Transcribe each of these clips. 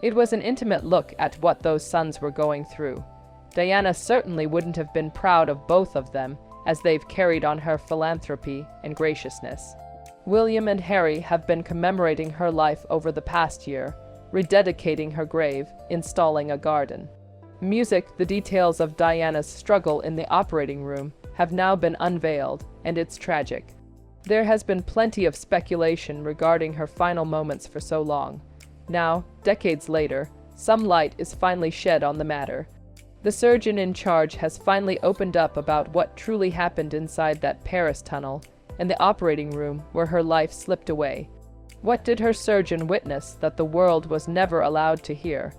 It was an intimate look at what those sons were going through. Diana certainly wouldn't have been proud of both of them, as they've carried on her philanthropy and graciousness. William and Harry have been commemorating her life over the past year, rededicating her grave, installing a garden. Music, the details of Diana's struggle in the operating room, have now been unveiled, and it's tragic. There has been plenty of speculation regarding her final moments for so long. Now, decades later, some light is finally shed on the matter. The surgeon in charge has finally opened up about what truly happened inside that Paris tunnel and the operating room where her life slipped away. What did her surgeon witness that the world was never allowed to hear?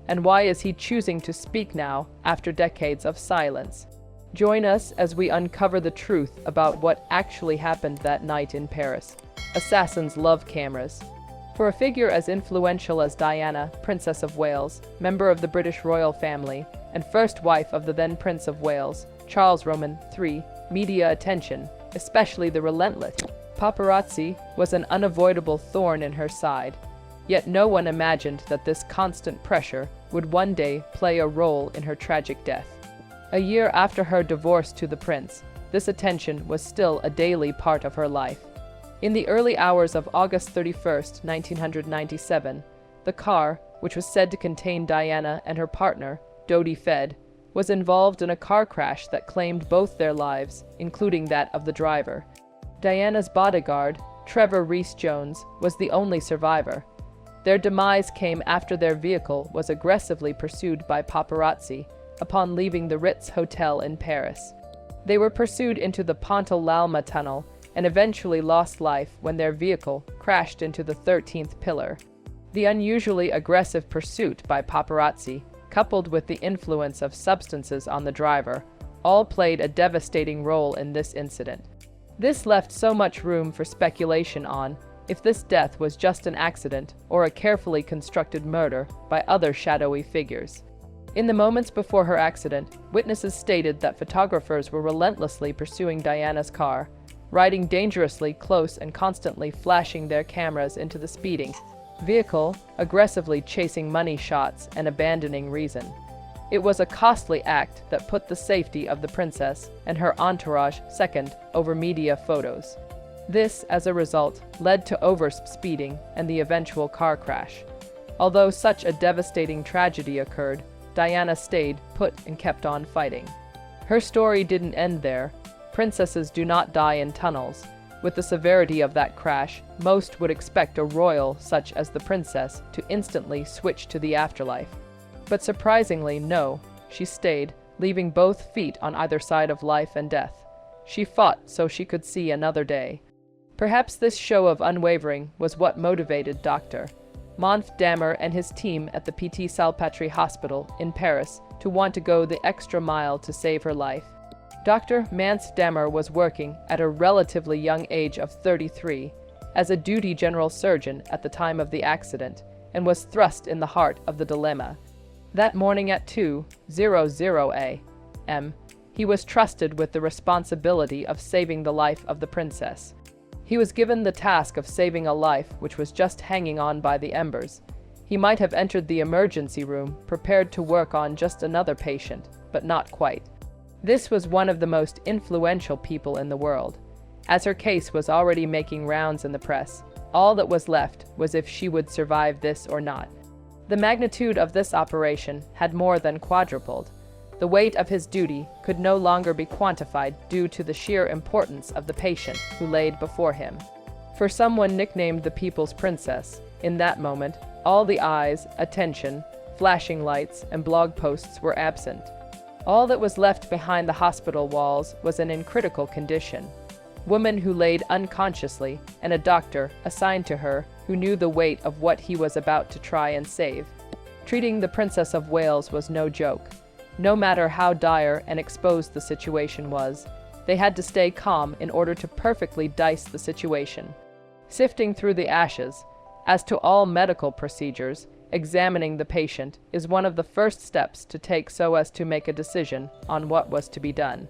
And why is he choosing to speak now after decades of silence? Join us as we uncover the truth about what actually happened that night in Paris. Assassins love cameras. For a figure as influential as Diana, Princess of Wales, member of the British royal family, and first wife of the then Prince of Wales, Charles Roman III, media attention, especially the relentless paparazzi, was an unavoidable thorn in her side. Yet no one imagined that this constant pressure would one day play a role in her tragic death. A year after her divorce to the prince, this attention was still a daily part of her life. In the early hours of August 31, 1997, the car, which was said to contain Diana and her partner, Dodi Fed, was involved in a car crash that claimed both their lives, including that of the driver. Diana's bodyguard, Trevor Rees-Jones, was the only survivor. Their demise came after their vehicle was aggressively pursued by paparazzi upon leaving the Ritz Hotel in Paris. They were pursued into the Pont l'Alma tunnel and eventually lost life when their vehicle crashed into the 13th pillar. The unusually aggressive pursuit by paparazzi, coupled with the influence of substances on the driver, all played a devastating role in this incident. This left so much room for speculation on if this death was just an accident or a carefully constructed murder by other shadowy figures. In the moments before her accident, witnesses stated that photographers were relentlessly pursuing Diana's car, riding dangerously close and constantly flashing their cameras into the speeding vehicle, aggressively chasing money shots and abandoning reason. It was a costly act that put the safety of the princess and her entourage second over media photos. This, as a result, led to overspeeding and the eventual car crash. Although such a devastating tragedy occurred, Diana stayed put and kept on fighting. Her story didn't end there. Princesses do not die in tunnels. With the severity of that crash, most would expect a royal such as the princess to instantly switch to the afterlife. But surprisingly, no, she stayed, leaving both feet on either side of life and death. She fought so she could see another day. Perhaps this show of unwavering was what motivated Dr. Monf Damer and his team at the Petit Salpêtrière Hospital in Paris to want to go the extra mile to save her life. Dr. Mance Damer was working at a relatively young age of 33 as a duty general surgeon at the time of the accident and was thrust in the heart of the dilemma. That morning at 2:00 a.m., he was trusted with the responsibility of saving the life of the princess. He was given the task of saving a life which was just hanging on by the embers. He might have entered the emergency room prepared to work on just another patient, but not quite. This was one of the most influential people in the world. As her case was already making rounds in the press, all that was left was if she would survive this or not. The magnitude of this operation had more than quadrupled. The weight of his duty could no longer be quantified due to the sheer importance of the patient who laid before him. For someone nicknamed the People's Princess, in that moment, all the eyes, attention, flashing lights, and blog posts were absent. All that was left behind the hospital walls was an in critical condition. Woman who laid unconsciously, and a doctor assigned to her who knew the weight of what he was about to try and save. Treating the Princess of Wales was no joke. No matter how dire and exposed the situation was, they had to stay calm in order to perfectly dice the situation. Sifting through the ashes, as to all medical procedures, examining the patient is one of the first steps to take so as to make a decision on what was to be done.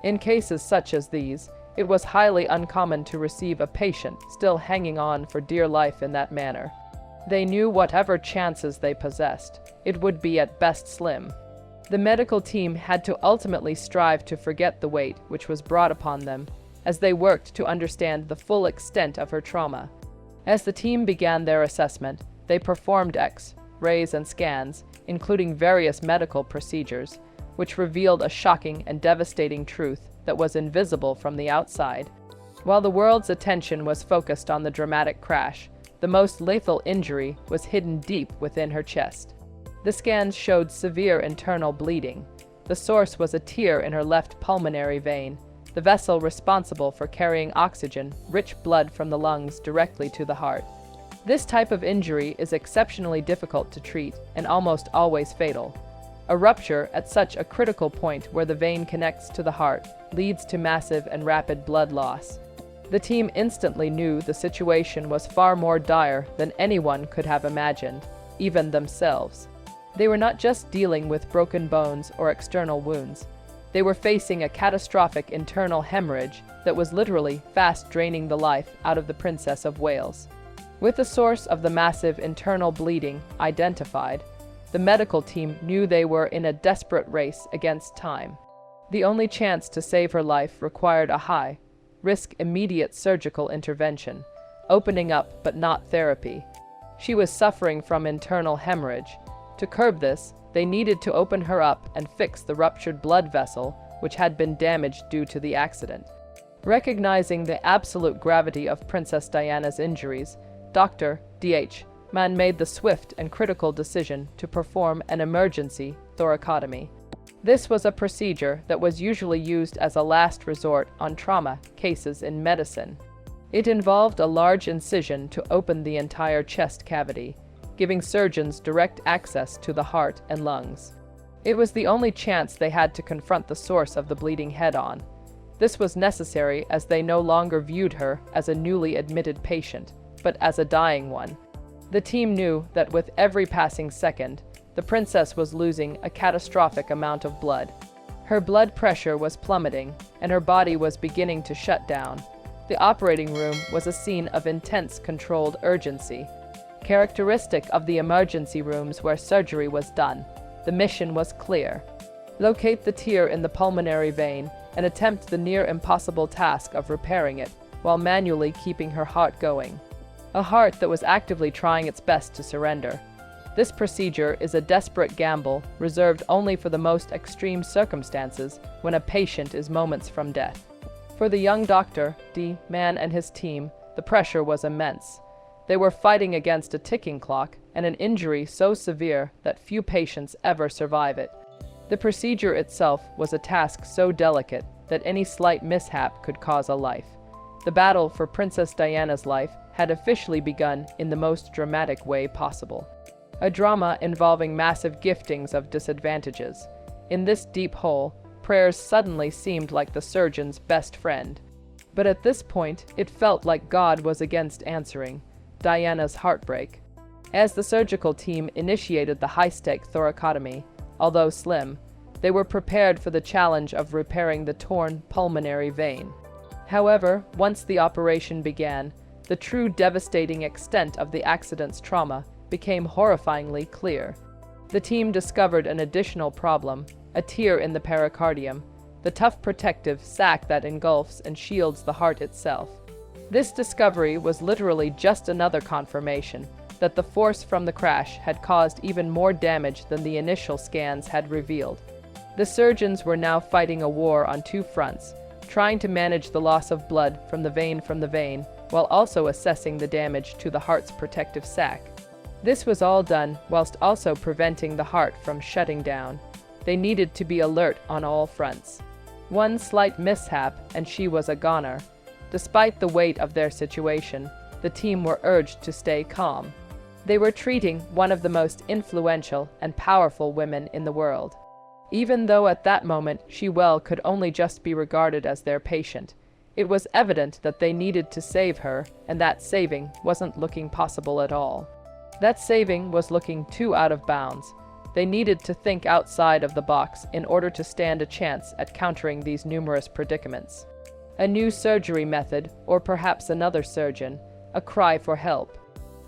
In cases such as these, it was highly uncommon to receive a patient still hanging on for dear life in that manner. They knew whatever chances they possessed, it would be at best slim. The medical team had to ultimately strive to forget the weight which was brought upon them, as they worked to understand the full extent of her trauma. As the team began their assessment, they performed X-rays and scans, including various medical procedures, which revealed a shocking and devastating truth that was invisible from the outside. While the world's attention was focused on the dramatic crash, the most lethal injury was hidden deep within her chest. The scans showed severe internal bleeding. The source was a tear in her left pulmonary vein, the vessel responsible for carrying oxygen-rich blood from the lungs directly to the heart. This type of injury is exceptionally difficult to treat and almost always fatal. A rupture at such a critical point where the vein connects to the heart leads to massive and rapid blood loss. The team instantly knew the situation was far more dire than anyone could have imagined, even themselves. They were not just dealing with broken bones or external wounds. They were facing a catastrophic internal hemorrhage that was literally fast draining the life out of the Princess of Wales. With the source of the massive internal bleeding identified, the medical team knew they were in a desperate race against time. The only chance to save her life required a high-risk immediate surgical intervention, opening up but not therapy. She was suffering from internal hemorrhage. To curb this, they needed to open her up and fix the ruptured blood vessel, which had been damaged due to the accident. Recognizing the absolute gravity of Princess Diana's injuries, Dr. D.H. Mann made the swift and critical decision to perform an emergency thoracotomy. This was a procedure that was usually used as a last resort on trauma cases in medicine. It involved a large incision to open the entire chest cavity, giving surgeons direct access to the heart and lungs. It was the only chance they had to confront the source of the bleeding head-on. This was necessary as they no longer viewed her as a newly admitted patient, but as a dying one. The team knew that with every passing second, the princess was losing a catastrophic amount of blood. Her blood pressure was plummeting, and her body was beginning to shut down. The operating room was a scene of intense controlled urgency. Characteristic of the emergency rooms where surgery was done, the mission was clear. Locate the tear in the pulmonary vein and attempt the near impossible task of repairing it while manually keeping her heart going. A heart that was actively trying its best to surrender. This procedure is a desperate gamble reserved only for the most extreme circumstances when a patient is moments from death. For the young Dr. D. Mann and his team, the pressure was immense. They were fighting against a ticking clock and an injury so severe that few patients ever survive it. The procedure itself was a task so delicate that any slight mishap could cause a life. The battle for Princess Diana's life had officially begun in the most dramatic way possible. A drama involving massive giftings of disadvantages. In this deep hole, prayers suddenly seemed like the surgeon's best friend. But at this point, it felt like God was against answering Diana's heartbreak. As the surgical team initiated the high-stake thoracotomy, although slim, they were prepared for the challenge of repairing the torn pulmonary vein. However, once the operation began, the true devastating extent of the accident's trauma became horrifyingly clear. The team discovered an additional problem, a tear in the pericardium, the tough protective sac that engulfs and shields the heart itself. This discovery was literally just another confirmation that the force from the crash had caused even more damage than the initial scans had revealed. The surgeons were now fighting a war on two fronts, trying to manage the loss of blood from the vein, while also assessing the damage to the heart's protective sac. This was all done whilst also preventing the heart from shutting down. They needed to be alert on all fronts. One slight mishap and she was a goner. Despite the weight of their situation, the team were urged to stay calm. They were treating one of the most influential and powerful women in the world. Even though at that moment she could only just be regarded as their patient, it was evident that they needed to save her, and that saving wasn't looking possible at all. That saving was looking too out of bounds. They needed to think outside of the box in order to stand a chance at countering these numerous predicaments. A new surgery method, or perhaps another surgeon, a cry for help.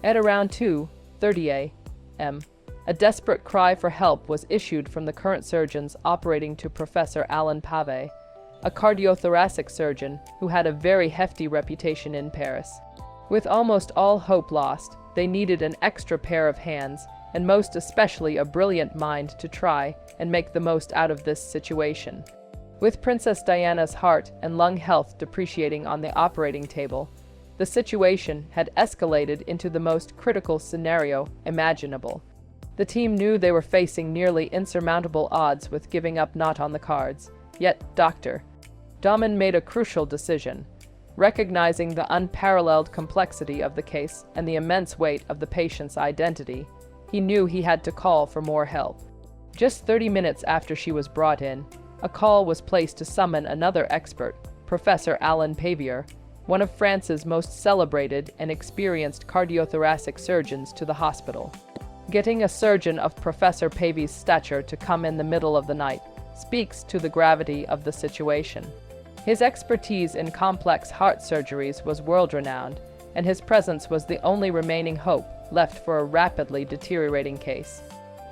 At around 2 8:30 a.m. A desperate cry for help was issued from the current surgeons operating to Professor Alain Pavé, a cardiothoracic surgeon who had a very hefty reputation in Paris. With almost all hope lost, they needed an extra pair of hands, and most especially a brilliant mind to try and make the most out of this situation. With Princess Diana's heart and lung health depreciating on the operating table, the situation had escalated into the most critical scenario imaginable. The team knew they were facing nearly insurmountable odds with giving up not on the cards. Yet Dr. Daman made a crucial decision. Recognizing the unparalleled complexity of the case and the immense weight of the patient's identity, he knew he had to call for more help. Just 30 minutes after she was brought in, a call was placed to summon another expert, Professor Alain Pavé, one of France's most celebrated and experienced cardiothoracic surgeons, to the hospital. Getting a surgeon of Professor Pavé's stature to come in the middle of the night speaks to the gravity of the situation. His expertise in complex heart surgeries was world-renowned, and his presence was the only remaining hope left for a rapidly deteriorating case.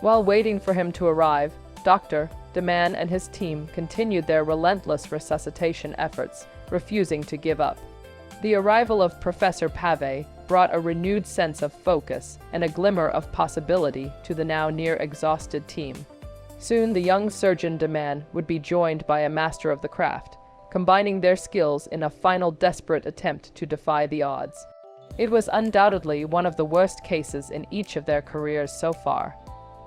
While waiting for him to arrive, Dr. Daman and his team continued their relentless resuscitation efforts, refusing to give up. The arrival of Professor Pavé brought a renewed sense of focus and a glimmer of possibility to the now near-exhausted team. Soon the young surgeon Daman would be joined by a master of the craft, combining their skills in a final desperate attempt to defy the odds. It was undoubtedly one of the worst cases in each of their careers so far.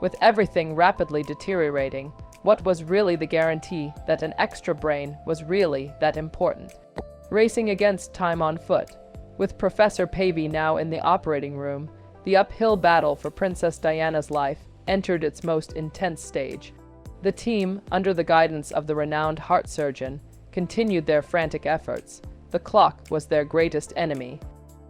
With everything rapidly deteriorating, what was really the guarantee that an extra brain was really that important? Racing against time on foot, with Professor Pavé now in the operating room, the uphill battle for Princess Diana's life entered its most intense stage. The team, under the guidance of the renowned heart surgeon, continued their frantic efforts. The clock was their greatest enemy.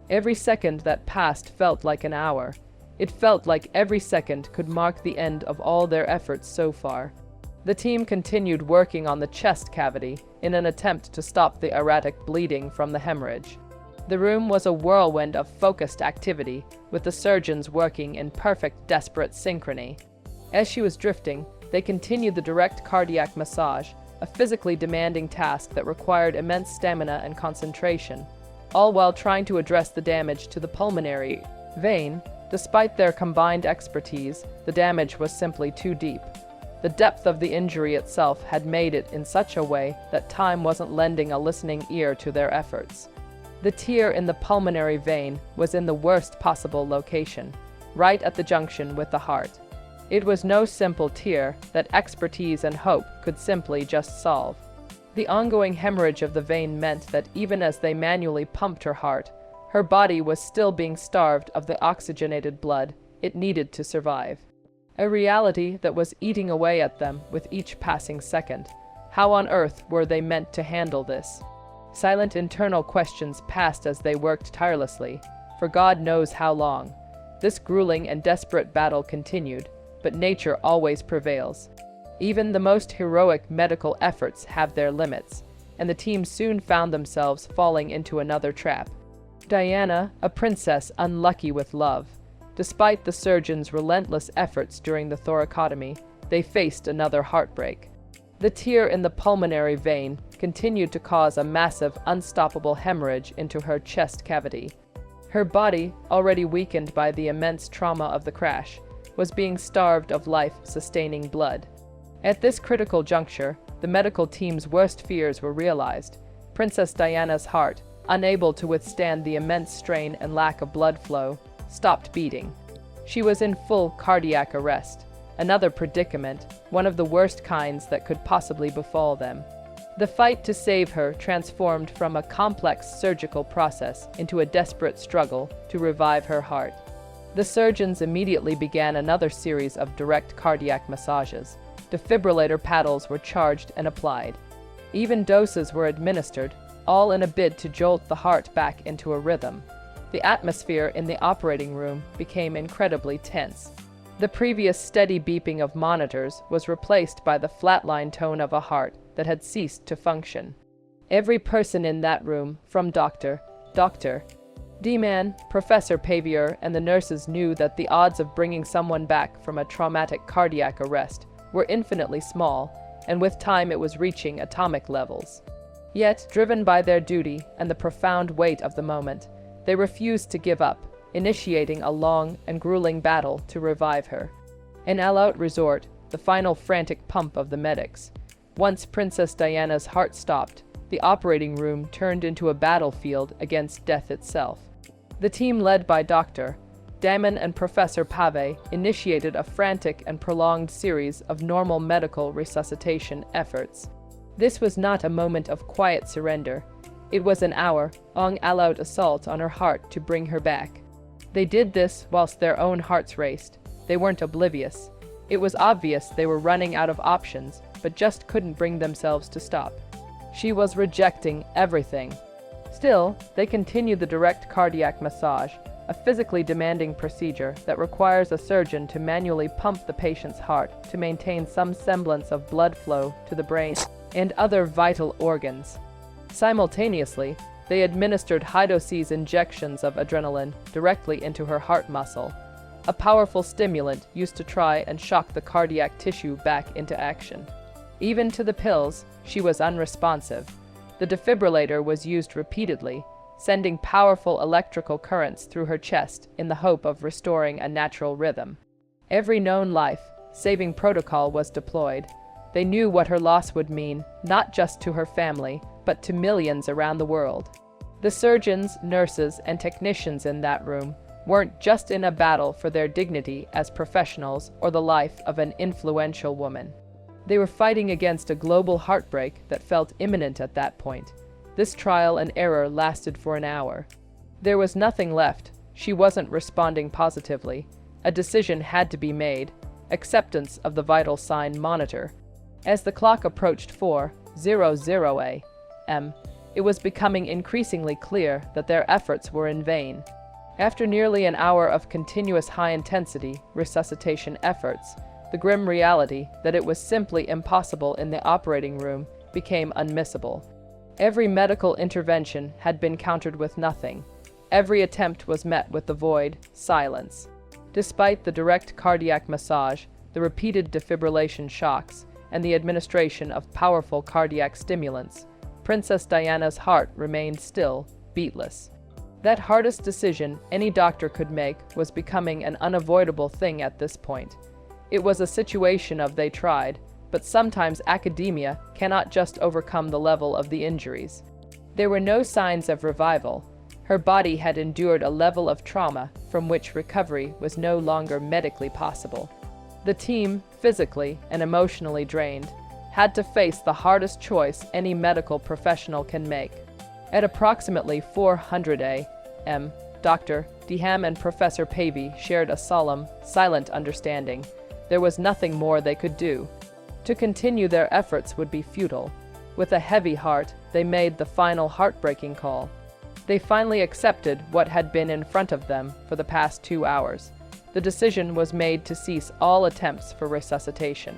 Every second that passed felt like an hour. It felt like every second could mark the end of all their efforts so far. The team continued working on the chest cavity in an attempt to stop the erratic bleeding from the hemorrhage. The room was a whirlwind of focused activity, with the surgeons working in perfect, desperate synchrony. As she was drifting, they continued the direct cardiac massage, a physically demanding task that required immense stamina and concentration, all while trying to address the damage to the pulmonary vein. Despite their combined expertise, the damage was simply too deep. The depth of the injury itself had made it in such a way that time wasn't lending a listening ear to their efforts. The tear in the pulmonary vein was in the worst possible location, right at the junction with the heart. It was no simple tear that expertise and hope could simply just solve. The ongoing hemorrhage of the vein meant that even as they manually pumped her heart, her body was still being starved of the oxygenated blood it needed to survive. A reality that was eating away at them with each passing second. How on earth were they meant to handle this? Silent internal questions passed as they worked tirelessly, for God knows how long. This grueling and desperate battle continued, but nature always prevails. Even the most heroic medical efforts have their limits, and the team soon found themselves falling into another trap. Diana, a princess unlucky with love. Despite the surgeon's relentless efforts during the thoracotomy, they faced another heartbreak. The tear in the pulmonary vein continued to cause a massive, unstoppable hemorrhage into her chest cavity. Her body, already weakened by the immense trauma of the crash, was being starved of life-sustaining blood. At this critical juncture, the medical team's worst fears were realized. Princess Diana's heart, unable to withstand the immense strain and lack of blood flow, stopped beating. She was in full cardiac arrest, another predicament, one of the worst kinds that could possibly befall them. The fight to save her transformed from a complex surgical process into a desperate struggle to revive her heart. The surgeons immediately began another series of direct cardiac massages. Defibrillator paddles were charged and applied. Even doses were administered, all in a bid to jolt the heart back into a rhythm. The atmosphere in the operating room became incredibly tense. The previous steady beeping of monitors was replaced by the flatline tone of a heart that had ceased to function. Every person in that room, from Dr. D-Man, Professor Pavier, and the nurses knew that the odds of bringing someone back from a traumatic cardiac arrest were infinitely small, and with time it was reaching atomic levels. Yet, driven by their duty and the profound weight of the moment, they refused to give up, initiating a long and grueling battle to revive her. An all-out resort, the final frantic pump of the medics. Once Princess Diana's heart stopped, the operating room turned into a battlefield against death itself. The team led by Dr. Damon and Professor Pave initiated a frantic and prolonged series of normal medical resuscitation efforts. This was not a moment of quiet surrender. It was an hour-long all-out assault on her heart to bring her back. They did this whilst their own hearts raced. They weren't oblivious. It was obvious they were running out of options, but just couldn't bring themselves to stop. She was rejecting everything. Still, they continued the direct cardiac massage, a physically demanding procedure that requires a surgeon to manually pump the patient's heart to maintain some semblance of blood flow to the brain and other vital organs. Simultaneously, they administered high-dose injections of adrenaline directly into her heart muscle, a powerful stimulant used to try and shock the cardiac tissue back into action. Even to the pills, she was unresponsive. The defibrillator was used repeatedly, sending powerful electrical currents through her chest in the hope of restoring a natural rhythm. Every known life-saving protocol was deployed. They knew what her loss would mean, not just to her family, but to millions around the world. The surgeons, nurses, and technicians in that room weren't just in a battle for their dignity as professionals or the life of an influential woman. They were fighting against a global heartbreak that felt imminent at that point. This trial and error lasted for an hour. There was nothing left. She wasn't responding positively. A decision had to be made. Acceptance of the vital sign monitor. As the clock approached 4:00 a.m., it was becoming increasingly clear that their efforts were in vain. After nearly an hour of continuous high-intensity resuscitation efforts, the grim reality that it was simply impossible in the operating room became unmissable. Every medical intervention had been countered with nothing. Every attempt was met with the void, silence. Despite the direct cardiac massage, the repeated defibrillation shocks, and the administration of powerful cardiac stimulants, Princess Diana's heart remained still, beatless. That hardest decision any doctor could make was becoming an unavoidable thing at this point. It was a situation of they tried, but sometimes academia cannot just overcome the level of the injuries. There were no signs of revival. Her body had endured a level of trauma from which recovery was no longer medically possible. The team, physically and emotionally drained, had to face the hardest choice any medical professional can make. At approximately 400 a.m., Dr. Deham and Professor Pavey shared a solemn, silent understanding. There was nothing more they could do. To continue their efforts would be futile. With a heavy heart, they made the final heartbreaking call. They finally accepted what had been in front of them for the past 2 hours. The decision was made to cease all attempts for resuscitation.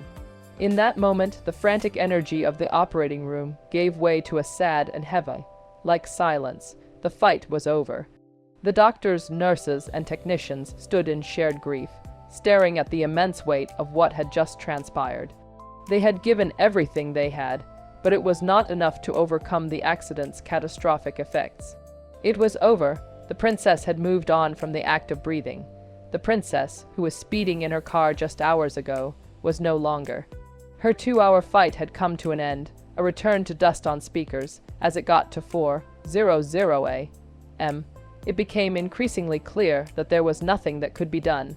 In that moment, the frantic energy of the operating room gave way to a sad and heavy, like silence. The fight was over. The doctors, nurses, and technicians stood in shared grief, staring at the immense weight of what had just transpired. They had given everything they had, but it was not enough to overcome the accident's catastrophic effects. It was over. The princess had moved on from the act of breathing. The princess, who was speeding in her car just hours ago, was no longer. Her 2-hour fight had come to an end, a return to dust on speakers. As it got to 4:00 a.m., it became increasingly clear that there was nothing that could be done.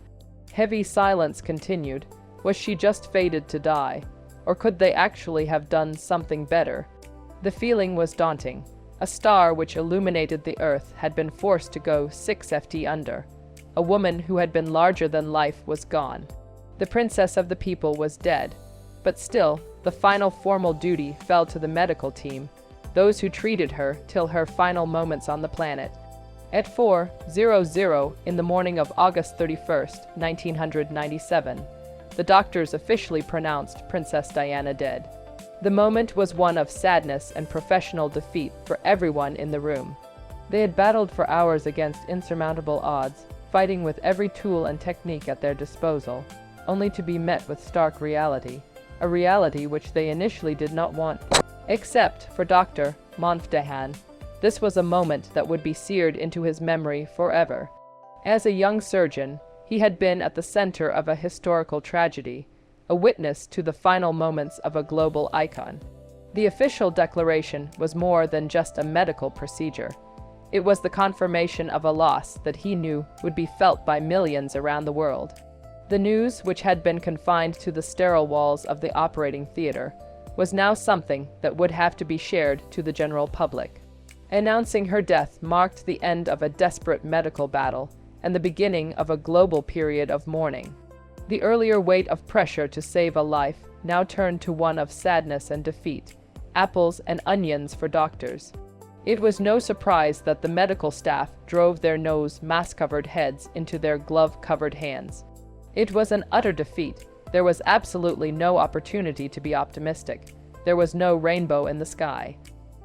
Heavy silence continued. Was she just fated to die? Or could they actually have done something better? The feeling was daunting. A star which illuminated the earth had been forced to go 6 ft under. A woman who had been larger than life was gone. The princess of the people was dead. But still, the final formal duty fell to the medical team, those who treated her till her final moments on the planet. At 4:00 in the morning of August 31st, 1997, the doctors officially pronounced Princess Diana dead. The moment was one of sadness and professional defeat for everyone in the room. They had battled for hours against insurmountable odds, fighting with every tool and technique at their disposal, only to be met with stark reality, a reality which they initially did not want. Except for Dr. Monfdehan, this was a moment that would be seared into his memory forever. As a young surgeon, he had been at the center of a historical tragedy, a witness to the final moments of a global icon. The official declaration was more than just a medical procedure. It was the confirmation of a loss that he knew would be felt by millions around the world. The news, which had been confined to the sterile walls of the operating theater, was now something that would have to be shared to the general public. Announcing her death marked the end of a desperate medical battle and the beginning of a global period of mourning. The earlier weight of pressure to save a life now turned to one of sadness and defeat, apples and onions for doctors. It was no surprise that the medical staff drove their mask-covered heads into their glove-covered hands. It was an utter defeat. There was absolutely no opportunity to be optimistic. There was no rainbow in the sky.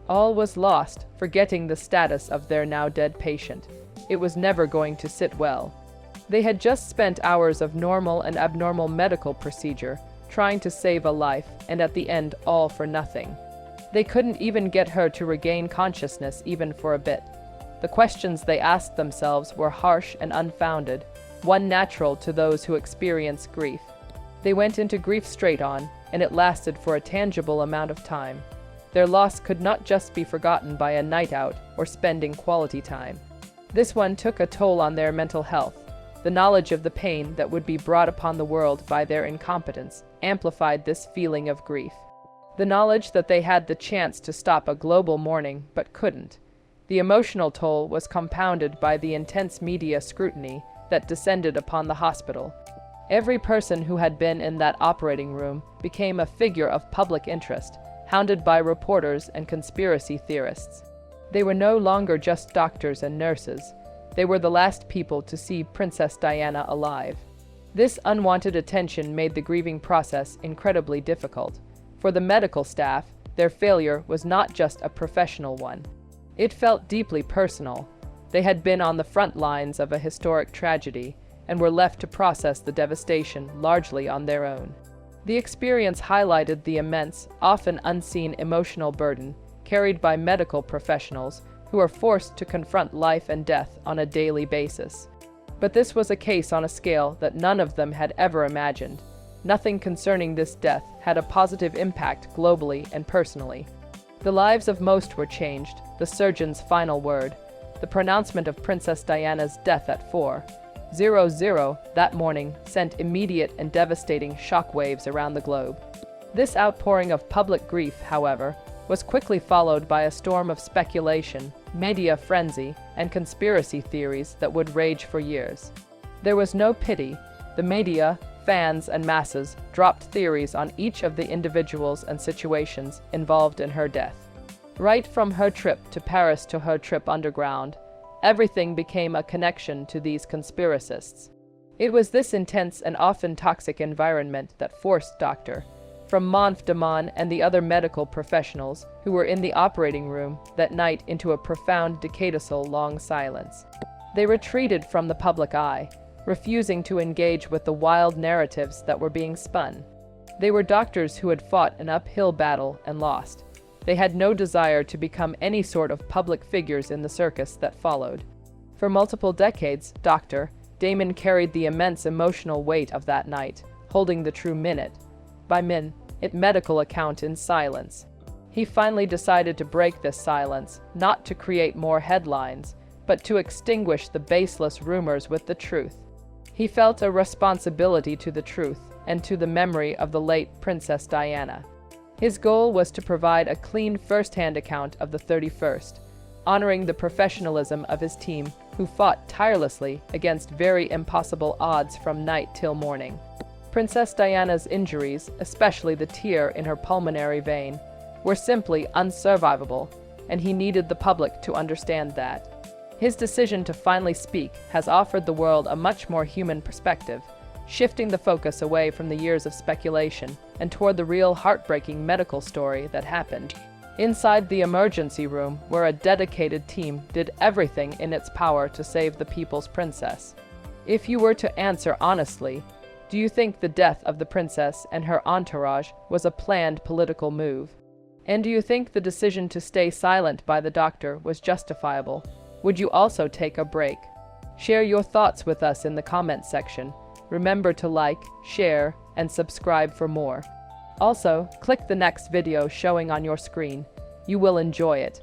All was lost, forgetting the status of their now dead patient. It was never going to sit well. They had just spent hours of normal and abnormal medical procedure, trying to save a life, and at the end, all for nothing. They couldn't even get her to regain consciousness even for a bit. The questions they asked themselves were harsh and unfounded, one natural to those who experience grief. They went into grief straight on, and it lasted for a tangible amount of time. Their loss could not just be forgotten by a night out or spending quality time. This one took a toll on their mental health. The knowledge of the pain that would be brought upon the world by their incompetence amplified this feeling of grief. The knowledge that they had the chance to stop a global mourning but couldn't. The emotional toll was compounded by the intense media scrutiny that descended upon the hospital. Every person who had been in that operating room became a figure of public interest, hounded by reporters and conspiracy theorists. They were no longer just doctors and nurses. They were the last people to see Princess Diana alive. This unwanted attention made the grieving process incredibly difficult. For the medical staff, their failure was not just a professional one. It felt deeply personal. They had been on the front lines of a historic tragedy and were left to process the devastation largely on their own. The experience highlighted the immense, often unseen emotional burden carried by medical professionals who are forced to confront life and death on a daily basis. But this was a case on a scale that none of them had ever imagined. Nothing concerning this death had a positive impact globally and personally. The lives of most were changed, the surgeon's final word, the pronouncement of Princess Diana's death at 4:00 that morning sent immediate and devastating shockwaves around the globe. This outpouring of public grief, however, was quickly followed by a storm of speculation, media frenzy, and conspiracy theories that would rage for years. There was no pity. The media, fans, and masses dropped theories on each of the individuals and situations involved in her death. Right from her trip to Paris to her trip underground, everything became a connection to these conspiracists. It was this intense and often toxic environment that forced Dr. Monfdehan and the other medical professionals who were in the operating room that night into a profound decadal-long silence. They retreated from the public eye, refusing to engage with the wild narratives that were being spun. They were doctors who had fought an uphill battle and lost. They had no desire to become any sort of public figures in the circus that followed. For multiple decades, Dr. Damon carried the immense emotional weight of that night, holding the true minute-by-minute medical account in silence. He finally decided to break this silence, not to create more headlines, but to extinguish the baseless rumors with the truth. He felt a responsibility to the truth and to the memory of the late Princess Diana. His goal was to provide a clean first-hand account of the 31st, honoring the professionalism of his team who fought tirelessly against very impossible odds from night till morning. Princess Diana's injuries, especially the tear in her pulmonary vein, were simply unsurvivable, and he needed the public to understand that. His decision to finally speak has offered the world a much more human perspective, shifting the focus away from the years of speculation and toward the real heartbreaking medical story that happened. inside the emergency room, where a dedicated team did everything in its power to save the people's princess. If you were to answer honestly, do you think the death of the princess and her entourage was a planned political move? And do you think the decision to stay silent by the doctor was justifiable? Would you also take a break? Share your thoughts with us in the comments section. Remember to like, share, and subscribe for more. Also, click the next video showing on your screen. You will enjoy it.